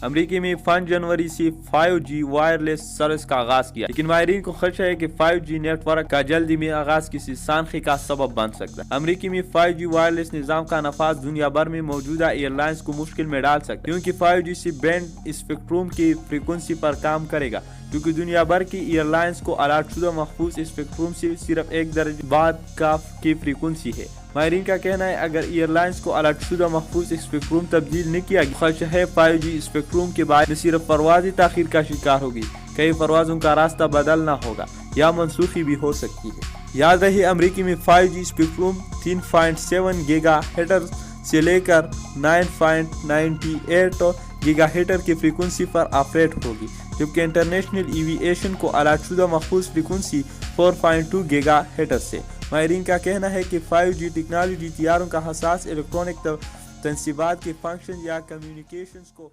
امریکی میں 5 جنوری سے 5G وائرلیس سروس کا آغاز کیا، لیکن ماہرین کو خدشہ ہے کہ 5G نیٹ ورک کا جلدی میں آغاز کسی سانحے کا سبب بن سکتا ہے۔ امریکی میں 5G وائرلیس نظام کا نفاذ دنیا بھر میں موجودہ ایئر لائنز کو مشکل میں ڈال سکتا ہے، کیونکہ 5G سے بینڈ اسپیکٹرم کی فریکوینسی پر کام کرے گا، کیونکہ دنیا بھر کی ایئر لائنز کو الاٹ شدہ محفوظ اسپیکٹرم سے صرف 1 درجہ بعد کی فریکوینسی ہے۔ ماہرین کا کہنا ہے اگر ایئر لائنز کو الاٹ شدہ محفوظ اسپیکٹرم تبدیل نہیں کیا گیا، خدشہ ہے 5G اسپیکٹرم کے بعد نہ صرف پروازی تاخیر کا شکار ہوگی، کئی پروازوں کا راستہ بدلنا ہوگا یا منسوخی بھی ہو سکتی ہے۔ یاد رہے امریکی میں 5G اسپیکٹرم 3.7 گیگا ہرٹز سے لے کر 9.98 گیگا ہرٹز کی فریکوینسی پر آپریٹ ہوگی، جبکہ انٹرنیشنل ایویئیشن کو الاٹ شدہ محفوظ فریکوینسی 4.2 گیگا ہرٹز سے۔ ماہرین کا کہنا ہے کہ 5G ٹیکنالوجی طیاروں کا حساس الیکٹرونک تنصیبات کے فنکشن یا کمیونیکیشنز کو